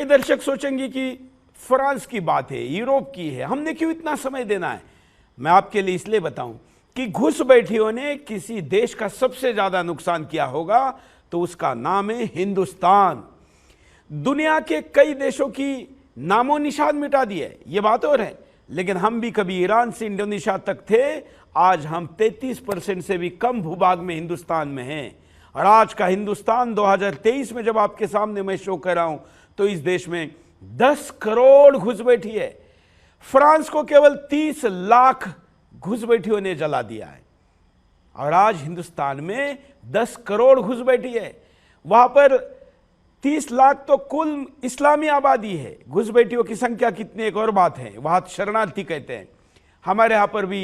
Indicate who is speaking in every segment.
Speaker 1: कई दर्शक सोचेंगे कि फ्रांस की बात है, यूरोप की है, हमने क्यों इतना समय देना है। मैं आपके लिए इसलिए बताऊं कि घुसपैठियों ने किसी देश का सबसे ज्यादा नुकसान किया होगा तो उसका नाम है हिंदुस्तान। दुनिया के कई देशों की नामो निशान मिटा दिए, ये बात और है, लेकिन हम भी कभी ईरान से इंडोनेशिया तक थे। आज हम 33% से भी कम भूभाग में हिंदुस्तान में हैं। और आज का हिंदुस्तान 2023 में जब आपके सामने मैं शो कर रहा हूं तो इस देश में 10 करोड़ घुसपैठी है। फ्रांस को केवल 30 लाख घुसपैठियों ने जला दिया है और आज हिंदुस्तान में 10 करोड़ घुसपैठी है। वहां पर 30 लाख तो कुल इस्लामी आबादी है। घुसपैठियों की संख्या कितनी एक और बात है, वहां शरणार्थी कहते हैं। हमारे यहां पर भी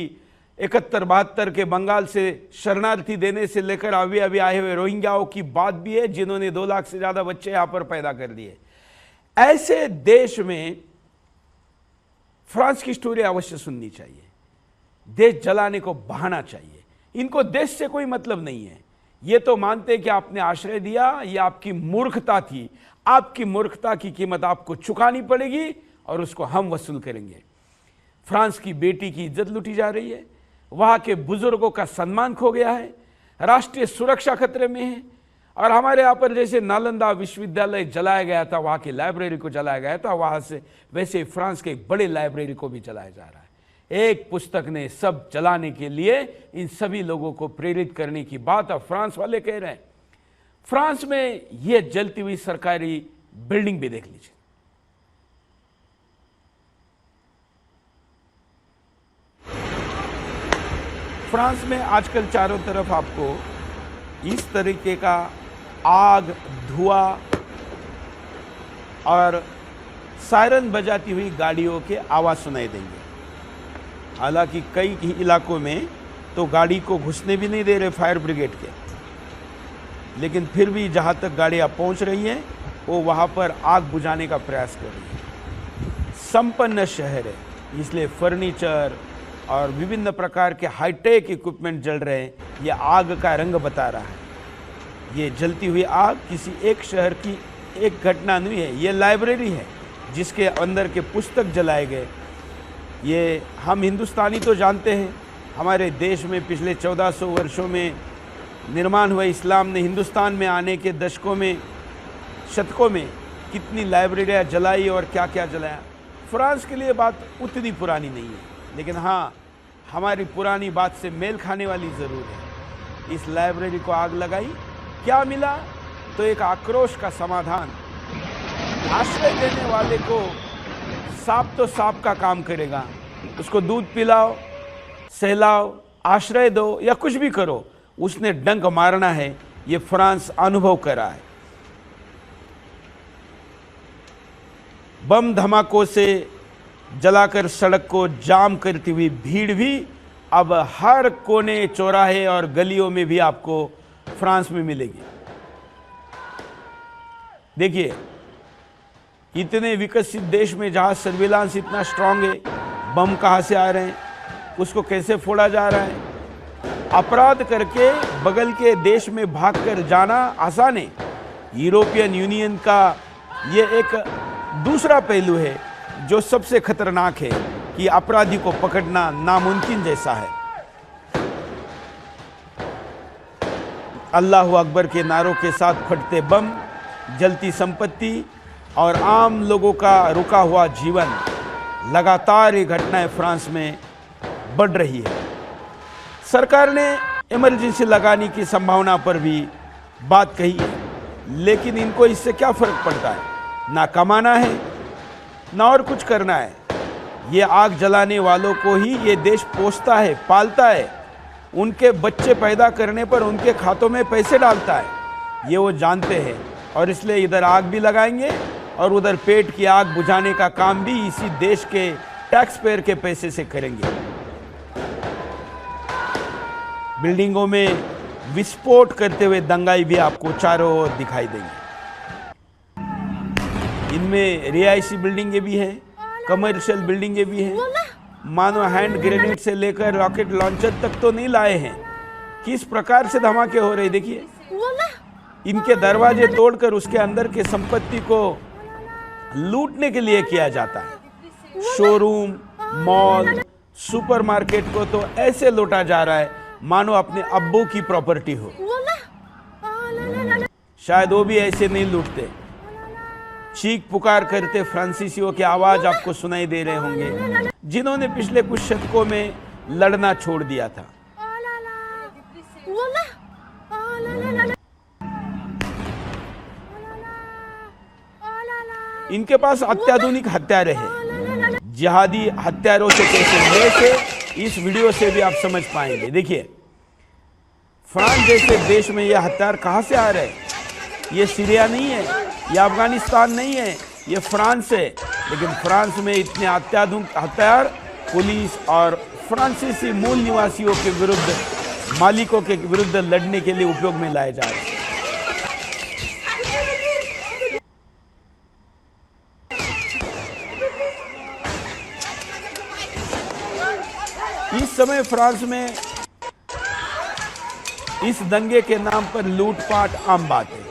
Speaker 1: 71-72 के बंगाल से शरणार्थी देने से लेकर अभी आए हुए रोहिंग्याओं की बात भी है, जिन्होंने 2 लाख से ज्यादा बच्चे यहां पर पैदा कर दिए। ऐसे देश में फ्रांस की स्टोरी अवश्य सुननी चाहिए। देश जलाने को बहाना चाहिए। इनको देश से कोई मतलब नहीं है। ये तो मानते हैं कि आपने आश्रय दिया, ये आपकी मूर्खता थी। आपकी मूर्खता की कीमत आपको चुकानी पड़ेगी और उसको हम वसूल करेंगे। फ्रांस की बेटी की इज्जत लूटी जा रही है, वहां के बुजुर्गों का सम्मान खो गया है, राष्ट्रीय सुरक्षा खतरे में है। और हमारे यहाँ पर जैसे नालंदा विश्वविद्यालय जलाया गया था, वहां की लाइब्रेरी को जलाया गया था, वहां से वैसे फ्रांस के एक बड़े लाइब्रेरी को भी जलाया जा रहा है। एक पुस्तक ने सब जलाने के लिए इन सभी लोगों को प्रेरित करने की बात अब फ्रांस वाले कह रहे हैं। फ्रांस में यह जलती हुई सरकारी बिल्डिंग भी देख लीजिए। फ्रांस में आजकल चारों तरफ आपको इस तरीके का आग, धुआं और सायरन बजाती हुई गाड़ियों के आवाज सुनाई देंगे। हालांकि कई इलाकों में तो गाड़ी को घुसने भी नहीं दे रहे फायर ब्रिगेड के, लेकिन फिर भी जहां तक गाड़ियां पहुंच रही हैं वो वहां पर आग बुझाने का प्रयास कर रही है। संपन्न शहर है, इसलिए फर्नीचर और विभिन्न प्रकार के हाईटेक इक्विपमेंट जल रहे हैं। ये आग का रंग बता रहा है। ये जलती हुई आग किसी एक शहर की एक घटना नहीं है, ये लाइब्रेरी है जिसके अंदर के पुस्तक जलाए गए। ये हम हिंदुस्तानी तो जानते हैं, हमारे देश में पिछले 1400 वर्षों में निर्माण हुए इस्लाम ने हिंदुस्तान में आने के दशकों में, शतकों में कितनी लाइब्रेरियाँ जलाई और क्या क्या जलाया। फ्रांस के लिए बात उतनी पुरानी नहीं है, लेकिन हाँ, हमारी पुरानी बात से मेल खाने वाली ज़रूर है। इस लाइब्रेरी को आग लगाई, क्या मिला? तो एक आक्रोश का समाधान। आश्रय देने वाले को सांप तो सांप का काम करेगा, उसको दूध पिलाओ, सहलाओ, आश्रय दो या कुछ भी करो, उसने डंक मारना है। ये फ्रांस अनुभव करा है। बम धमाकों से जलाकर सड़क को जाम करती हुई भीड़ भी अब हर कोने, चौराहे और गलियों में भी आपको फ्रांस में मिलेगी। देखिए, इतने विकसित देश में जहां सर्विलांस इतना स्ट्रांग है, बम कहां से आ रहे हैं, उसको कैसे फोड़ा जा रहा है। अपराध करके बगल के देश में भागकर जाना आसान है। यूरोपियन यूनियन का ये एक दूसरा पहलू है जो सबसे खतरनाक है कि अपराधी को पकड़ना नामुमकिन जैसा है। अल्लाहू अकबर के नारों के साथ फटते बम, जलती संपत्ति और आम लोगों का रुका हुआ जीवन, लगातार ये घटनाएं फ्रांस में बढ़ रही है। सरकार ने इमरजेंसी लगाने की संभावना पर भी बात कही है, लेकिन इनको इससे क्या फर्क पड़ता है? ना कमाना है ना और कुछ करना है। ये आग जलाने वालों को ही ये देश पोसता है, पालता है, उनके बच्चे पैदा करने पर उनके खातों में पैसे डालता है। ये वो जानते हैं और इसलिए इधर आग भी लगाएंगे और उधर पेट की आग बुझाने का काम भी इसी देश के टैक्स पेयर के पैसे से करेंगे। बिल्डिंगों में विस्फोट करते हुए दंगाई भी आपको चारों ओर दिखाई देंगे। इनमें रिहायशी बिल्डिंगें भी हैं, कमर्शियल बिल्डिंगें भी हैं। मानो हैंड ग्रेनेड से लेकर रॉकेट लॉन्चर तक तो नहीं लाए हैं। किस प्रकार से धमाके हो रहे देखिए। इनके दरवाजे तोड़कर उसके अंदर के संपत्ति को लूटने के लिए किया जाता है। शोरूम, मॉल, सुपरमार्केट को तो ऐसे लूटा जा रहा है मानो अपने अब्बू की प्रॉपर्टी हो। शायद वो भी ऐसे नहीं लूटते। चीख पुकार करते फ्रांसीसियों की आवाज आपको सुनाई दे रहे होंगे, जिन्होंने पिछले कुछ शतकों में लड़ना छोड़ दिया था। इनके पास अत्याधुनिक हथियार हैं। जिहादी हथियारों से कैसे लड़े, इस वीडियो से भी आप समझ पाएंगे। देखिए, फ्रांस जैसे देश में यह हथियार कहां से आ रहे हैं? ये सीरिया नहीं है, ये अफगानिस्तान नहीं है, ये फ्रांस है। लेकिन फ्रांस में इतने अत्याधुनिक हथियार पुलिस और फ्रांसीसी मूल निवासियों के विरुद्ध, मालिकों के विरुद्ध लड़ने के लिए उपयोग में लाए जा रहे हैं। इस समय फ्रांस में इस दंगे के नाम पर लूटपाट आम बात है।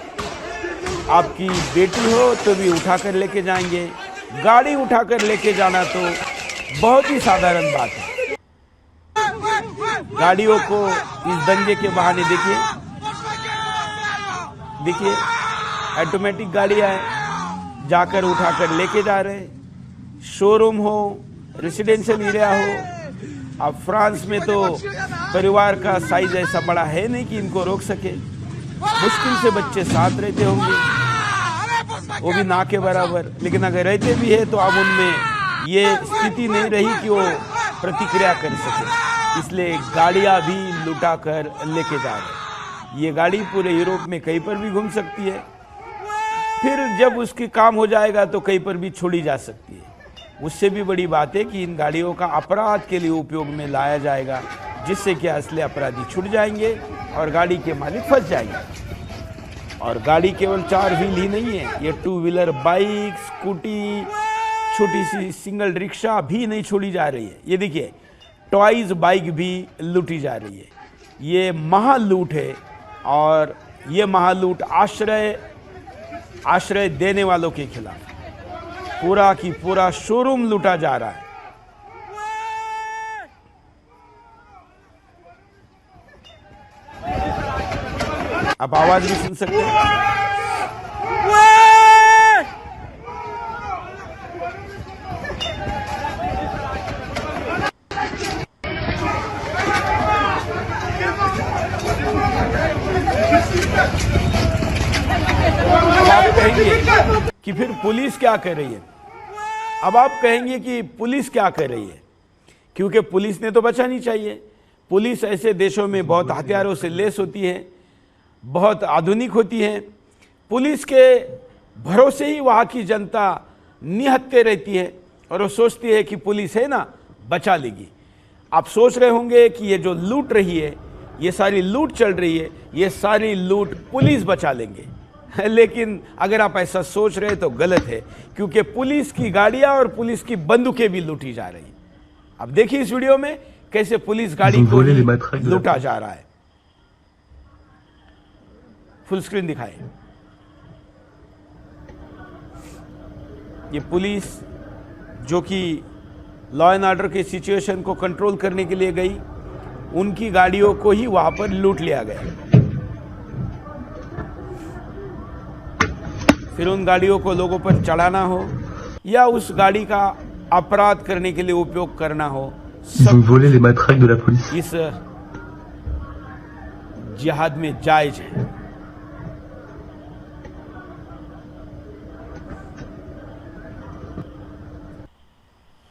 Speaker 1: आपकी बेटी हो तो भी उठाकर लेके जाएंगे, गाड़ी उठाकर लेके जाना तो बहुत ही साधारण बात है। गाड़ियों को इस दंगे के बहाने देखिए ऑटोमेटिक गाड़ियां हैं, जाकर उठाकर लेके जा रहे हैं। शोरूम हो, रेसिडेंशियल एरिया हो। अब फ्रांस में तो परिवार का साइज ऐसा बड़ा है नहीं कि इनको रोक सके। मुश्किल से बच्चे साथ रहते होंगे, वो भी ना के बराबर। लेकिन अगर रहते भी है तो अब उनमें ये स्थिति नहीं रही कि वो प्रतिक्रिया कर सके, इसलिए गाड़ियां भी लुटा कर लेके जा रहे। ये गाड़ी पूरे यूरोप में कहीं पर भी घूम सकती है, फिर जब उसकी काम हो जाएगा तो कहीं पर भी छोड़ी जा सकती है। उससे भी बड़ी बात है कि इन गाड़ियों का अपराध के लिए उपयोग में लाया जाएगा, जिससे कि असली अपराधी छूट जाएंगे और गाड़ी के मालिक फंस जाएंगे। और गाड़ी केवल 4 व्हील ही नहीं है, ये 2 व्हीलर बाइक, स्कूटी, छोटी सी सिंगल रिक्शा भी नहीं छोड़ी जा रही है। ये देखिए, टॉयज बाइक भी लूटी जा रही है। ये महालूट है और ये महालूट आश्रय देने वालों के खिलाफ। पूरा की पूरा शोरूम लूटा जा रहा है। आप आवाज भी सुन सकते हैं। अब आप कहेंगे कि फिर पुलिस क्या कर रही है? अब आप कहेंगे कि पुलिस क्या कर रही है, क्योंकि पुलिस ने तो बचानी चाहिए। पुलिस ऐसे देशों में बहुत हथियारों से लैस होती है, बहुत आधुनिक होती है। पुलिस के भरोसे ही वहाँ की जनता निहत्थे रहती है और वो सोचती है कि पुलिस है ना, बचा लेगी। आप सोच रहे होंगे कि ये जो लूट रही है, ये सारी लूट चल रही है, ये सारी लूट पुलिस बचा लेंगे। लेकिन अगर आप ऐसा सोच रहे तो गलत है, क्योंकि पुलिस की गाड़ियां और पुलिस की बंदूकें भी लूटी जा रही। अब देखिए इस वीडियो में कैसे पुलिस गाड़ी को लूटा जा रहा है। फुल स्क्रीन दिखाए। ये पुलिस जो कि लॉ एंड ऑर्डर के सिचुएशन को कंट्रोल करने के लिए गई, उनकी गाड़ियों को ही वहां पर लूट लिया गया। फिर उन गाड़ियों को लोगों पर चढ़ाना हो या उस गाड़ी का अपराध करने के लिए उपयोग करना हो, इस जिहाद में जायज है।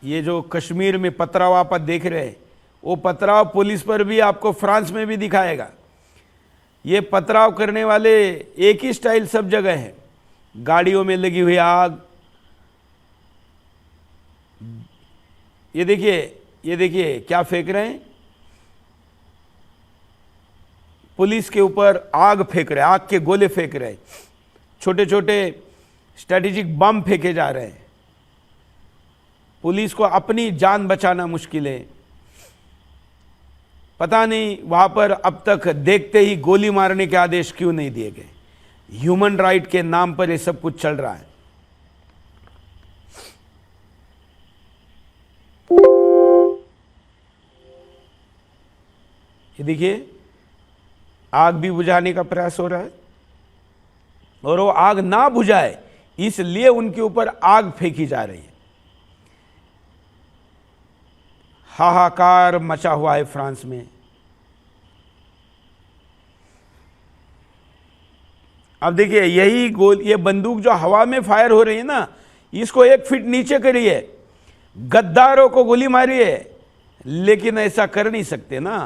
Speaker 1: ये जो कश्मीर में पथराव आप देख रहे हैं, वो पथराव पुलिस पर भी आपको फ्रांस में भी दिखाएगा। ये पथराव करने वाले एक ही स्टाइल सब जगह है। गाड़ियों में लगी हुई आग, ये देखिए क्या फेंक रहे हैं। पुलिस के ऊपर आग फेंक रहे हैं, आग के गोले फेंक रहे हैं, छोटे छोटे स्ट्रेटेजिक बम फेंके जा रहे हैं। पुलिस को अपनी जान बचाना मुश्किल है। पता नहीं वहां पर अब तक देखते ही गोली मारने के आदेश क्यों नहीं दिए गए। ह्यूमन राइट के नाम पर ये सब कुछ चल रहा है। ये देखिए आग भी बुझाने का प्रयास हो रहा है, और वो आग ना बुझाए इसलिए उनके ऊपर आग फेंकी जा रही है। हाहाकार मचा हुआ है फ्रांस में। अब देखिए ये बंदूक जो हवा में फायर हो रही है ना, इसको 1 फीट नीचे करिए, गद्दारों को गोली मारी है, लेकिन ऐसा कर नहीं सकते ना,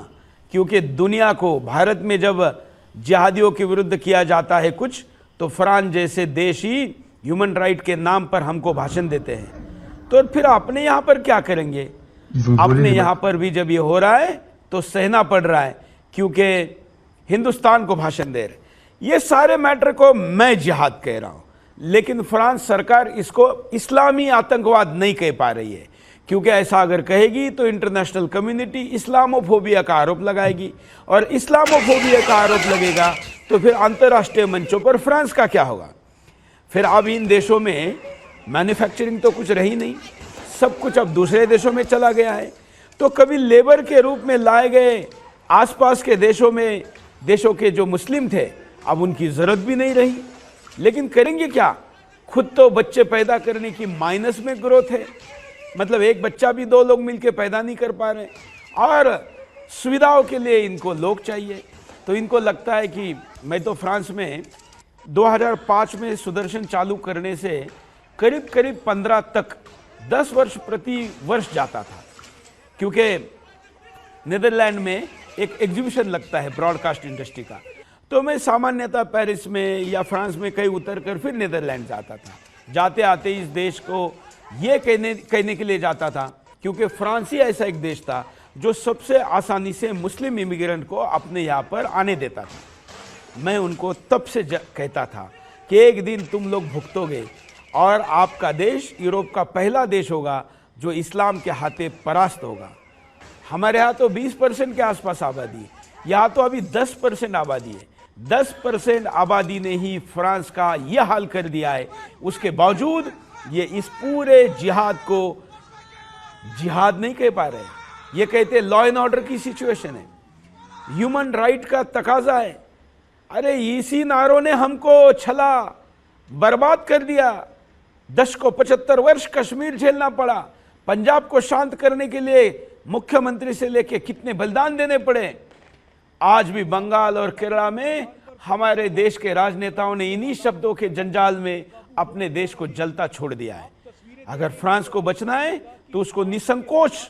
Speaker 1: क्योंकि दुनिया को, भारत में जब जिहादियों के विरुद्ध किया जाता है कुछ, तो फ्रांस जैसे देश ही ह्यूमन राइट के नाम पर हमको भाषण देते हैं। तो फिर अपने यहाँ पर क्या करेंगे? अपने यहाँ पर भी जब ये हो रहा है तो सहना पड़ रहा है, क्योंकि हिंदुस्तान को भाषण दे रहे। ये सारे मैटर को मैं जिहाद कह रहा हूँ, लेकिन फ्रांस सरकार इसको इस्लामी आतंकवाद नहीं कह पा रही है, क्योंकि ऐसा अगर कहेगी तो इंटरनेशनल कम्युनिटी इस्लामोफोबिया का आरोप लगाएगी, और इस्लामोफोबिया का आरोप लगेगा तो फिर अंतर्राष्ट्रीय मंचों पर फ्रांस का क्या होगा? फिर अब इन देशों में मैन्युफैक्चरिंग तो कुछ रही नहीं, सब कुछ अब दूसरे देशों में चला गया है। तो कभी लेबर के रूप में लाए गए आसपास के देशों के जो मुस्लिम थे, अब उनकी ज़रूरत भी नहीं रही। लेकिन करेंगे क्या? खुद तो बच्चे पैदा करने की माइनस में ग्रोथ है, मतलब एक बच्चा भी 2 लोग मिलकर पैदा नहीं कर पा रहे, और सुविधाओं के लिए इनको लोग चाहिए। तो इनको लगता है कि मैं तो फ्रांस में 2005 में सुदर्शन चालू करने से करीब 15 तक 10 वर्ष प्रति वर्ष जाता था, क्योंकि नीदरलैंड में एक एग्जीबिशन लगता है ब्रॉडकास्ट इंडस्ट्री का, तो मैं सामान्यतः पेरिस में या फ्रांस में कहीं उतर कर फिर नीदरलैंड जाता था। जाते आते इस देश को ये कहने के लिए जाता था, क्योंकि फ्रांस ही ऐसा एक देश था जो सबसे आसानी से मुस्लिम इमिग्रेंट को अपने यहाँ पर आने देता था। मैं उनको तब से कहता था कि एक दिन तुम लोग भुगतोगे, और आपका देश यूरोप का पहला देश होगा जो इस्लाम के हाथे परास्त होगा। हमारे यहाँ तो 20% के आसपास आबादी है, यहाँ तो अभी 10% आबादी है। 10% आबादी ने ही फ्रांस का यह हाल कर दिया है। उसके बावजूद ये इस पूरे जिहाद को जिहाद नहीं कह पा रहे, ये कहते लॉ एंड ऑर्डर की सिचुएशन है, ह्यूमन राइट का तकाजा है। अरे इसी नारों ने हमको छला बर्बाद कर दिया। 10 को 75 वर्ष कश्मीर झेलना पड़ा, पंजाब को शांत करने के लिए मुख्यमंत्री से लेके कितने बलिदान देने पड़े। आज भी बंगाल और केरला में हमारे देश के राजनेताओं ने इन्हीं शब्दों के जंजाल में अपने देश को जलता छोड़ दिया है। अगर फ्रांस को बचना है तो उसको निसंकोच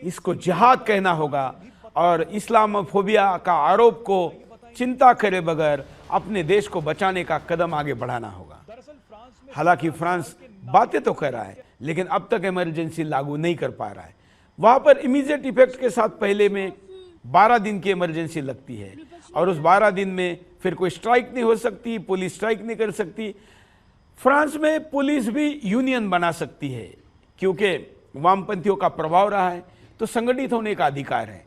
Speaker 1: इसको जिहाद कहना होगा, और इस्लामोफोबिया का आरोप को चिंता करे बगैर अपने देश को बचाने का कदम आगे बढ़ाना होगा। हालांकि फ्रांस बातें तो कर रहा है, लेकिन अब तक इमरजेंसी लागू नहीं कर पा रहा है। वहां पर इमीडिएट इफेक्ट के साथ पहले में 12 दिन की इमरजेंसी लगती है, और उस 12 दिन में फिर कोई स्ट्राइक नहीं हो सकती, पुलिस स्ट्राइक नहीं कर सकती। फ्रांस में पुलिस भी यूनियन बना सकती है, क्योंकि वामपंथियों का प्रभाव रहा है, तो संगठित होने का अधिकार है।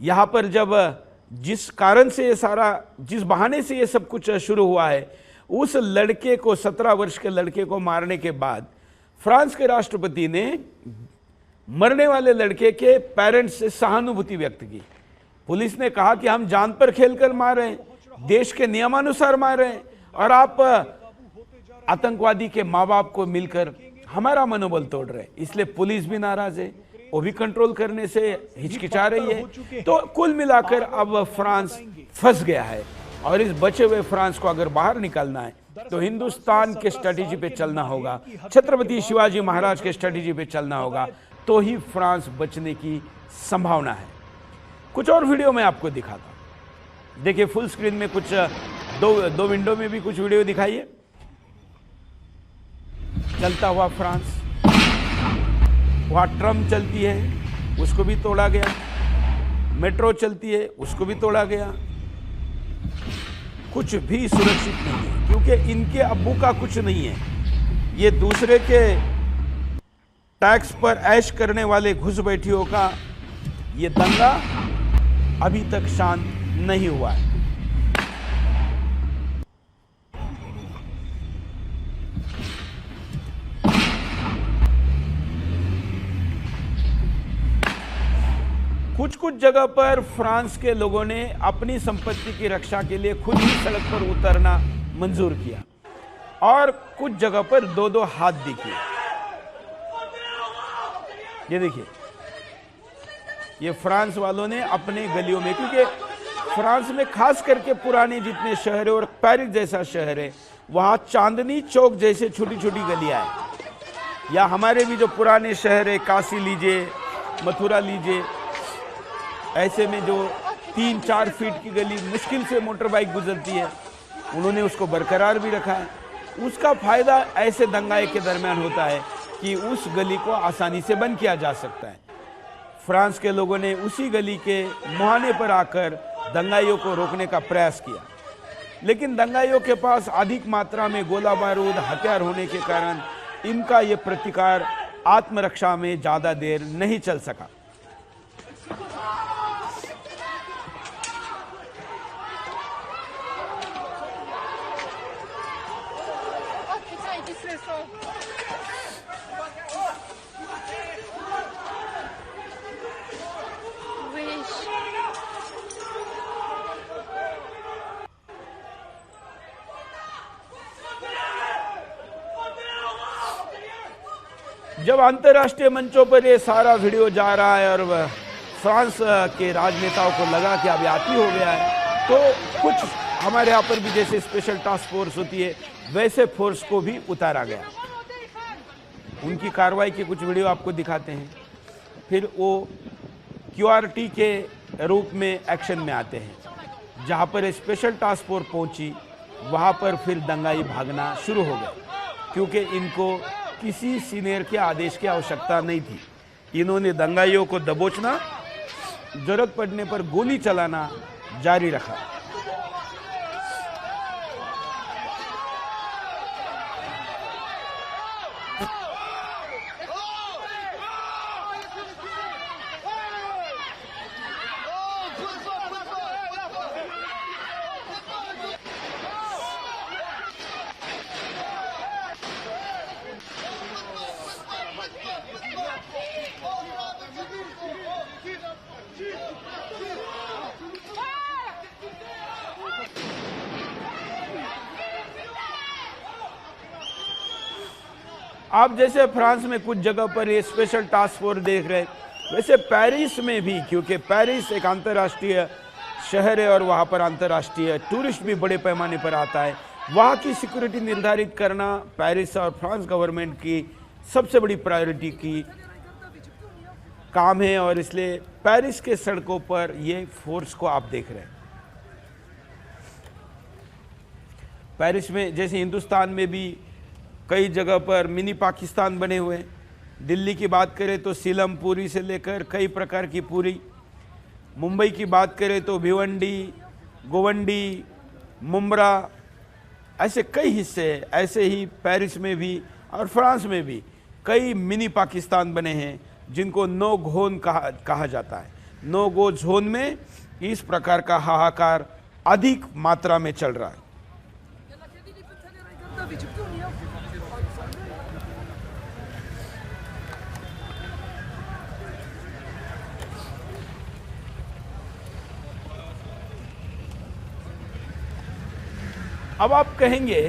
Speaker 1: यहाँ पर जब जिस कारण से ये सारा, जिस बहाने से ये सब कुछ शुरू हुआ है, उस लड़के को, 17 वर्ष के लड़के को मारने के बाद फ्रांस के राष्ट्रपति ने मरने वाले लड़के के पेरेंट्स से सहानुभूति व्यक्त की। पुलिस ने कहा कि हम जान पर खेलकर मार रहे हैं, देश के नियमानुसार मार रहे हैं, और आप आतंकवादी के माँ बाप को मिलकर हमारा मनोबल तोड़ रहे हैं। इसलिए पुलिस भी नाराज है, वो भी कंट्रोल करने से हिचकिचा रही है। तो कुल मिलाकर अब फ्रांस फंस गया है, और इस बचे हुए फ्रांस को अगर बाहर निकालना है तो हिंदुस्तान के स्ट्रेटेजी पे चलना होगा, छत्रपति शिवाजी महाराज के स्ट्रेटेजी पे चलना होगा, तो ही फ्रांस बचने की संभावना है। कुछ और वीडियो मैं आपको दिखाता हूं। देखिए फुल स्क्रीन में कुछ दो विंडो में भी कुछ वीडियो दिखाइए। चलता हुआ फ्रांस, वहाँ ट्रम चलती है, उसको भी तोड़ा गया। मेट्रो चलती है, उसको भी तोड़ा गया। कुछ भी सुरक्षित नहीं है, क्योंकि इनके अब्बू का कुछ नहीं है। ये दूसरे के टैक्स पर ऐश करने वाले घुसपैठियों का ये दंगा अभी तक शांत नहीं हुआ है। कुछ कुछ जगह पर फ्रांस के लोगों ने अपनी संपत्ति की रक्षा के लिए खुद ही सड़क पर उतरना मंजूर किया और कुछ जगह पर दो दो हाथ दिए। ये देखिए, ये फ्रांस वालों ने अपने गलियों में, क्योंकि फ्रांस में खास करके पुराने जितने शहर है और पेरिस जैसा शहर है, वहां चांदनी चौक जैसे छोटी छोटी गलियां हैं। या हमारे भी जो पुराने शहर है, काशी लीजिए, मथुरा लीजिए, ऐसे में जो 3-4 फीट की गली मुश्किल से मोटर बाइक गुजरती है, उन्होंने उसको बरकरार भी रखा है। उसका फायदा ऐसे दंगाई के दरमियान होता है कि उस गली को आसानी से बंद किया जा सकता है। फ्रांस के लोगों ने उसी गली के मुहाने पर आकर दंगाइयों को रोकने का प्रयास किया, लेकिन दंगाइयों के पास अधिक मात्रा में गोला बारूद हथियार होने के कारण इनका ये प्रतिकार आत्मरक्षा में ज्यादा देर नहीं चल सका। जब अंतर्राष्ट्रीय मंचों पर ये सारा वीडियो जा रहा है और फ्रांस के राजनेताओं को लगा कि अब आती हो गया है, तो कुछ हमारे यहाँ पर भी जैसे स्पेशल टास्क फोर्स होती है, वैसे फोर्स को भी उतारा गया। उनकी कार्रवाई के कुछ वीडियो आपको दिखाते हैं, फिर वो QRT के रूप में एक्शन में आते हैं। जहाँ पर स्पेशल टास्क फोर्स पहुंची, वहाँ पर फिर दंगाई भागना शुरू हो गए, क्योंकि इनको किसी सीनियर के आदेश की आवश्यकता नहीं थी। इन्होंने दंगाइयों को दबोचना, जरूरत पड़ने पर गोली चलाना जारी रखा। आप जैसे फ्रांस में कुछ जगह पर ये स्पेशल टास्क फोर्स देख रहे हैं, वैसे पेरिस में भी, क्योंकि पेरिस एक अंतर्राष्ट्रीय शहर है और वहाँ पर अंतर्राष्ट्रीय टूरिस्ट भी बड़े पैमाने पर आता है। वहाँ की सिक्योरिटी निर्धारित करना पेरिस और फ्रांस गवर्नमेंट की सबसे बड़ी प्रायोरिटी की काम है, और इसलिए पेरिस के सड़कों पर ये फोर्स को आप देख रहे हैं। पेरिस में जैसे हिंदुस्तान में भी कई जगह पर मिनी पाकिस्तान बने हुए हैं। दिल्ली की बात करें तो सीलम पूरी से लेकर कई प्रकार की पूरी, मुंबई की बात करें तो भिवंडी, गोवंडी, मुम्बरा, ऐसे कई हिस्से। ऐसे ही पेरिस में भी और फ्रांस में भी कई मिनी पाकिस्तान बने हैं, जिनको नो घोन कहा जाता है। नो गो जोन में इस प्रकार का हाहाकार अधिक मात्रा में चल रहा है। अब आप कहेंगे,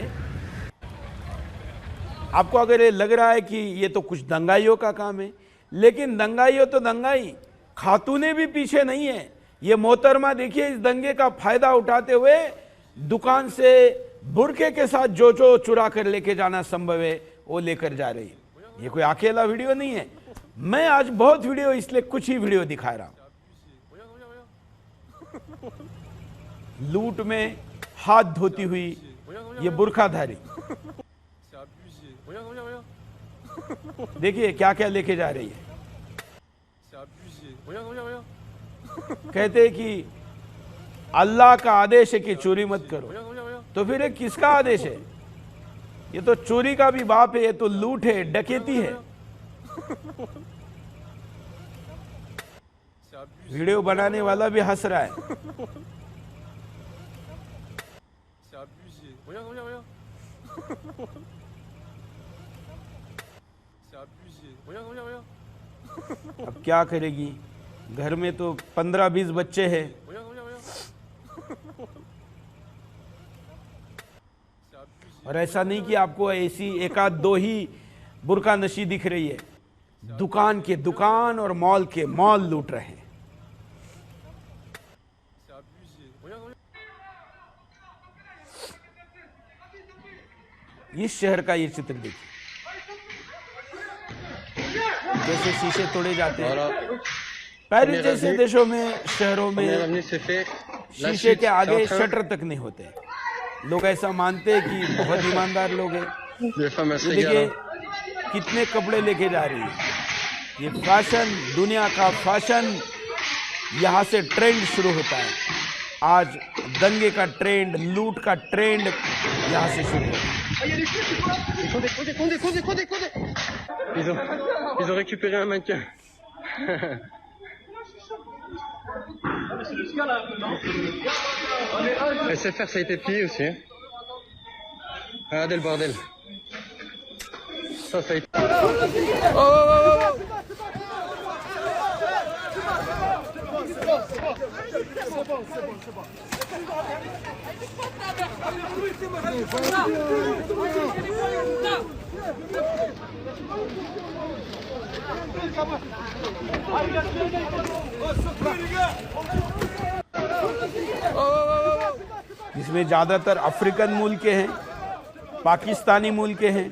Speaker 1: आपको अगर ये लग रहा है कि ये तो कुछ दंगाइयों का काम है, लेकिन दंगाइयों तो दंगाई, खातूने भी पीछे नहीं है। ये मोहतरमा देखिए, इस दंगे का फायदा उठाते हुए दुकान से बुरके के साथ जो जो चुरा कर लेके जाना संभव है वो लेकर जा रही है। ये कोई अकेला वीडियो नहीं है। मैं आज बहुत वीडियो, इसलिए कुछ ही वीडियो दिखा रहा हूं। लूट में हाथ धोती हुई ये बुरखाधारी, देखिए क्या क्या लेके जा रही है। कहते हैं कि अल्लाह का आदेश है कि चोरी मत करो, तो फिर ये किसका आदेश है? ये तो चोरी का भी बाप है, ये तो लूट है, डकैती है। वीडियो बनाने वाला भी हंस रहा है। अब क्या करेगी? घर में तो 15-20 बच्चे हैं। और ऐसा नहीं कि आपको ऐसी एक आध दो ही बुर्का नशी दिख रही है, दुकान के दुकान और मॉल के मॉल लूट रहे हैं। इस शहर का ये चित्र देखिए, जैसे शीशे तोड़े जाते हैं। पेरिस जैसे देशों में, शहरों में शीशे के आगे शटर तक नहीं होते। लोग ऐसा मानते हैं कि बहुत ईमानदार लोग हैं। देखिए कितने कपड़े लेके जा रही है। ये फैशन, दुनिया का फैशन, यहाँ से ट्रेंड शुरू होता है। आज दंगे का ट्रेंड, लूट का ट्रेंड यहाँ से शुरू होता है।
Speaker 2: Ils ont récupéré un mannequin. SFR, ça a été pillé aussi. Hein. Regardez le bordel. Ça a été...
Speaker 1: इसमें ज्यादातर अफ्रीकन मूल के हैं, पाकिस्तानी मूल के हैं।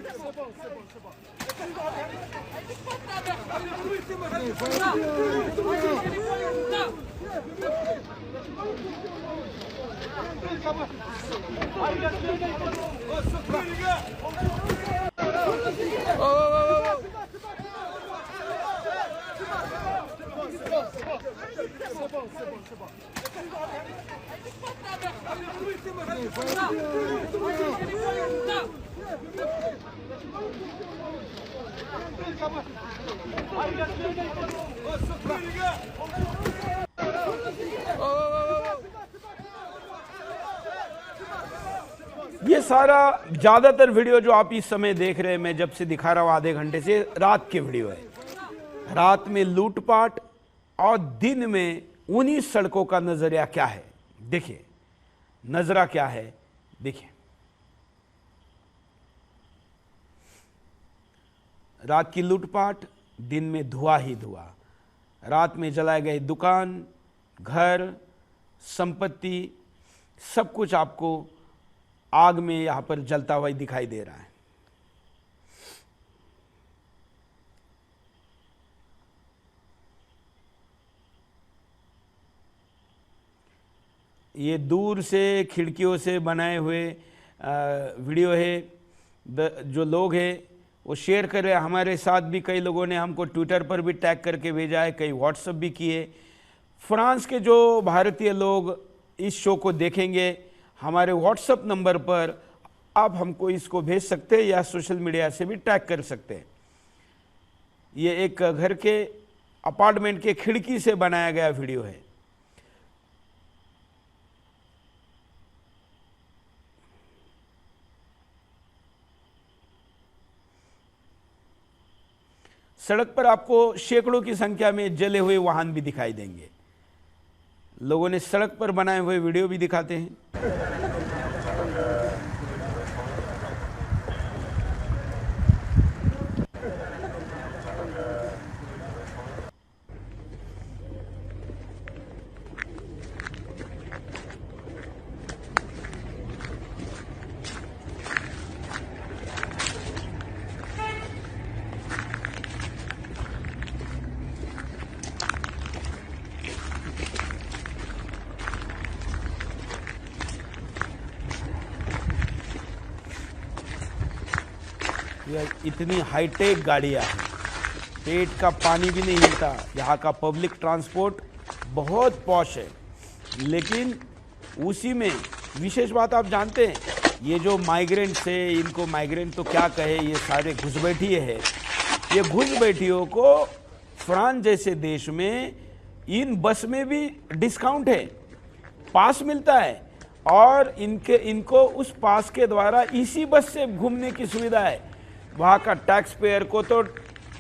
Speaker 1: ये सारा ज्यादातर वीडियो जो आप इस समय देख रहे हैं, मैं जब से दिखा रहा हूं आधे घंटे से, रात के वीडियो है। रात में लूटपाट और दिन में उन्हीं सड़कों का नजरिया क्या है, देखिए नजरा क्या है, देखिए रात की लूटपाट, दिन में धुआं ही धुआं। रात में जलाए गए दुकान, घर, संपत्ति, सब कुछ आपको आग में यहां पर जलता हुआ दिखाई दे रहा है। ये दूर से खिड़कियों से बनाए हुए वीडियो है। जो लोग हैं वो शेयर कर रहे हैं। हमारे साथ भी कई लोगों ने हमको ट्विटर पर भी टैग करके भेजा है, कई व्हाट्सएप भी किए। फ्रांस के जो भारतीय लोग इस शो को देखेंगे, हमारे व्हाट्सएप नंबर पर आप हमको इसको भेज सकते हैं या सोशल मीडिया से भी टैग कर सकते हैं। ये एक घर के अपार्टमेंट के खिड़की से बनाया गया वीडियो है। सड़क पर आपको सैकड़ों की संख्या में जले हुए वाहन भी दिखाई देंगे। लोगों ने सड़क पर बनाए हुए वीडियो भी दिखाते हैं। इतनी हाईटेक गाड़ियां हैं, पेट का पानी भी नहीं मिलता। यहाँ का पब्लिक ट्रांसपोर्ट बहुत पॉश है, लेकिन उसी में विशेष बात आप जानते हैं, ये जो माइग्रेंट्स है, इनको माइग्रेंट तो क्या कहे, ये सारे घुसपैठिए हैं। ये घुसपैठियों को फ्रांस जैसे देश में इन बस में भी डिस्काउंट है, पास मिलता है, और इनको उस पास के द्वारा इसी बस से घूमने की सुविधा है। वहाँ का टैक्स पेयर को तो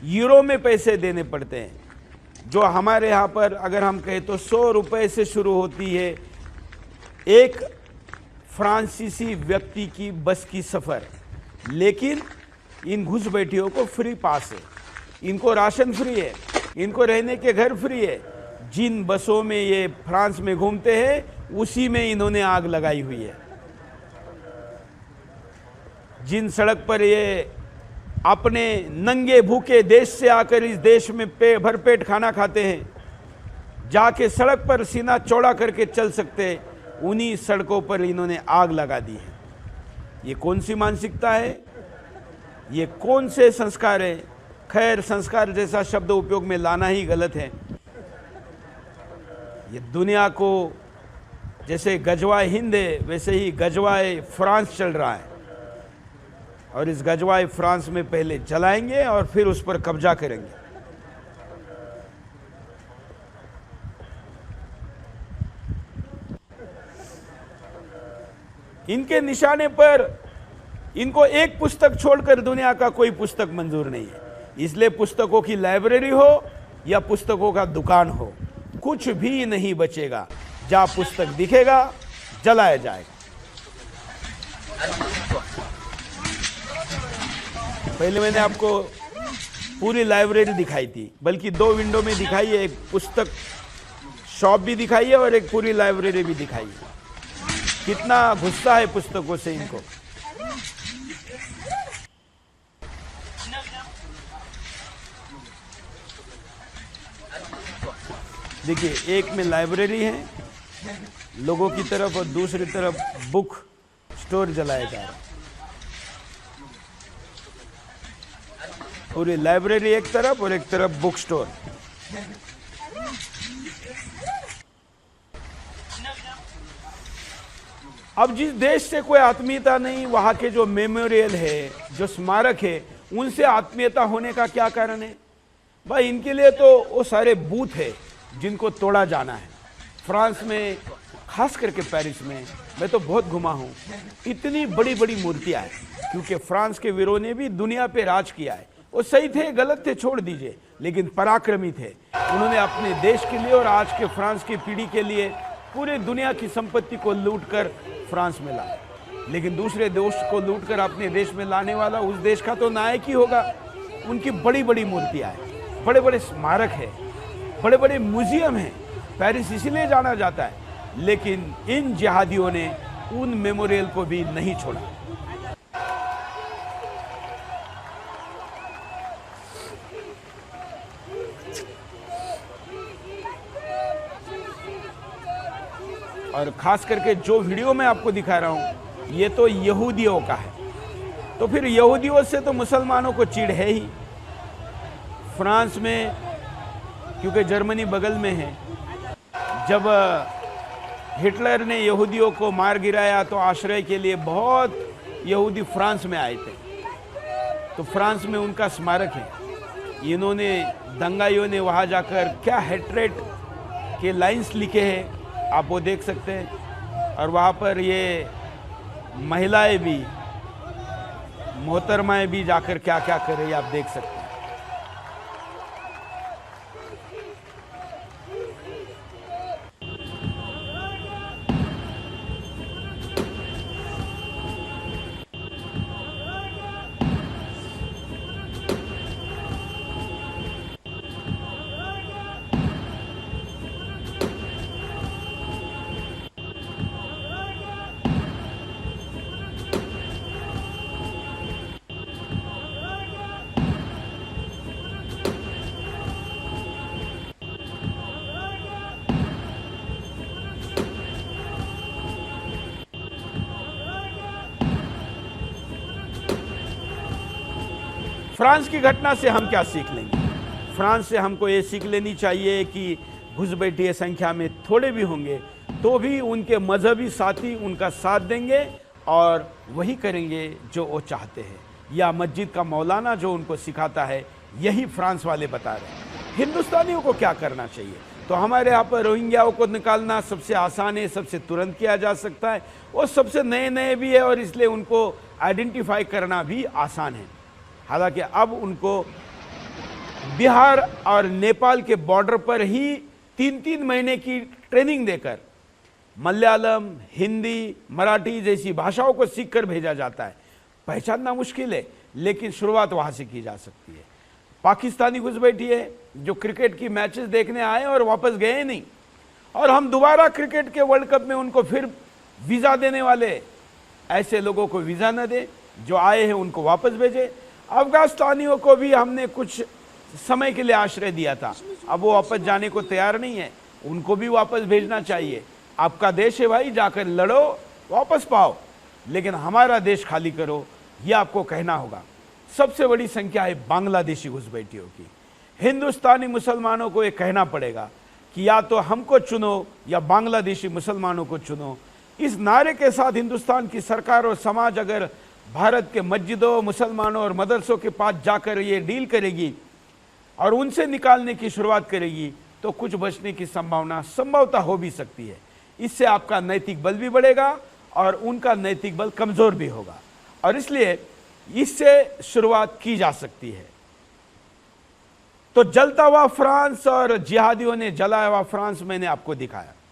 Speaker 1: यूरो में पैसे देने पड़ते हैं। जो हमारे यहाँ पर अगर हम कहें तो 100 रुपये से शुरू होती है एक फ्रांसीसी व्यक्ति की बस की सफ़र, लेकिन इन घुसपैठियों को फ्री पास है, इनको राशन फ्री है, इनको रहने के घर फ्री है। जिन बसों में ये फ्रांस में घूमते हैं उसी में इन्होंने आग लगाई हुई है। जिन सड़क पर ये अपने नंगे भूखे देश से आकर इस देश में भरपेट खाना खाते हैं, जाके सड़क पर सीना चौड़ा करके चल सकते हैं, उन्हीं सड़कों पर इन्होंने आग लगा दी है। ये कौन सी मानसिकता है, ये कौन से संस्कार है? खैर, संस्कार जैसा शब्द उपयोग में लाना ही गलत है। ये दुनिया को जैसे गजवाए हिंद है वैसे ही गजवाए फ्रांस चल रहा है, और इस गजवाए फ्रांस में पहले जलाएंगे और फिर उस पर कब्जा करेंगे। इनके निशाने पर इनको एक पुस्तक छोड़कर दुनिया का कोई पुस्तक मंजूर नहीं है। इसलिए पुस्तकों की लाइब्रेरी हो या पुस्तकों का दुकान हो, कुछ भी नहीं बचेगा। जहां पुस्तक दिखेगा जलाया जाएगा। पहले मैंने आपको पूरी लाइब्रेरी दिखाई थी, बल्कि 2 विंडो में दिखाई है, एक पुस्तक शॉप भी दिखाई है और एक पूरी लाइब्रेरी भी दिखाई है। कितना गुस्सा है पुस्तकों से इनको। देखिए, एक में लाइब्रेरी है लोगों की तरफ और दूसरी तरफ बुक स्टोर जलाया जा रहा है। पूरी लाइब्रेरी एक तरफ और एक तरफ बुक स्टोर। अब जिस देश से कोई आत्मीयता नहीं, वहां के जो मेमोरियल है, जो स्मारक है, उनसे आत्मीयता होने का क्या कारण है? भाई, इनके लिए तो वो सारे बूथ है जिनको तोड़ा जाना है। फ्रांस में, खास करके पेरिस में, मैं तो बहुत घुमा हूँ, इतनी बड़ी बड़ी मूर्तियाँ हैं, क्योंकि फ्रांस के वीरों ने भी दुनिया पे राज किया है। वो सही थे, गलत थे, छोड़ दीजिए, लेकिन पराक्रमी थे। उन्होंने अपने देश के लिए और आज के फ्रांस की पीढ़ी के लिए पूरे दुनिया की संपत्ति को लूटकर फ्रांस में लाया। लेकिन दूसरे देश को लूटकर अपने देश में लाने वाला उस देश का तो नायक ही होगा। उनकी बड़ी बड़ी मूर्तियाँ हैं, बड़े बड़े स्मारक हैं, बड़े बड़े म्यूजियम हैं। पेरिस इसीलिए जाना जाता है। लेकिन इन जिहादियों ने उन मेमोरियल को भी नहीं छोड़ा। और खास करके जो वीडियो मैं आपको दिखा रहा हूं, ये तो यहूदियों का है। तो फिर यहूदियों से तो मुसलमानों को चिढ़ है ही। फ्रांस में, क्योंकि जर्मनी बगल में है, जब हिटलर ने यहूदियों को मार गिराया तो आश्रय के लिए बहुत यहूदी फ्रांस में आए थे। तो फ्रांस में उनका स्मारक है। इन्होंने, दंगाइयों ने वहाँ जाकर क्या हेट्रेट के लाइंस लिखे हैं, आप वो देख सकते हैं। और वहाँ पर ये महिलाएं भी, मोहतरमाएं भी जाकर क्या क्या कर रही है, आप देख सकते हैं। फ्रांस की घटना से हम क्या सीख लेंगे? फ्रांस से हमको ये सीख लेनी चाहिए कि घुसपैठिए संख्या में थोड़े भी होंगे तो भी उनके मजहबी साथी उनका साथ देंगे और वही करेंगे जो वो चाहते हैं, या मस्जिद का मौलाना जो उनको सिखाता है, यही फ्रांस वाले बता रहे हैं। हिंदुस्तानियों को क्या करना चाहिए? तो हमारे यहाँ पर रोहिंग्याओं को निकालना सबसे आसान है, सबसे तुरंत किया जा सकता है, और सबसे नए नए भी है, और इसलिए उनको आइडेंटिफाई करना भी आसान है। हालांकि अब उनको बिहार और नेपाल के बॉर्डर पर ही 3-3 महीने की ट्रेनिंग देकर मलयालम, हिंदी, मराठी जैसी भाषाओं को सीखकर भेजा जाता है। पहचानना मुश्किल है, लेकिन शुरुआत वहां से की जा सकती है। पाकिस्तानी घुसपैठिए जो क्रिकेट की मैचेस देखने आए और वापस गए नहीं, और हम दोबारा क्रिकेट के वर्ल्ड कप में उनको फिर वीज़ा देने वाले, ऐसे लोगों को वीज़ा न दे, जो आए हैं उनको वापस भेजे। अफगानिस्तानियों को भी हमने कुछ समय के लिए आश्रय दिया था, अब वो वापस जाने को तैयार नहीं है, उनको भी वापस भेजना चाहिए। आपका देश है भाई, जाकर लड़ो, वापस पाओ, लेकिन हमारा देश खाली करो, ये आपको कहना होगा। सबसे बड़ी संख्या है बांग्लादेशी घुसपैठियों की। हिंदुस्तानी मुसलमानों को ये कहना पड़ेगा कि या तो हमको चुनो या बांग्लादेशी मुसलमानों को चुनो। इस नारे के साथ हिंदुस्तान की सरकार और समाज अगर भारत के मस्जिदों, मुसलमानों और मदरसों के पास जाकर ये डील करेगी और उनसे निकालने की शुरुआत करेगी, तो कुछ बचने की संभवता हो भी सकती है। इससे आपका नैतिक बल भी बढ़ेगा और उनका नैतिक बल कमजोर भी होगा, और इसलिए इससे शुरुआत की जा सकती है। तो जलता हुआ फ्रांस और जिहादियों ने जलाया हुआ फ्रांस मैंने आपको दिखाया।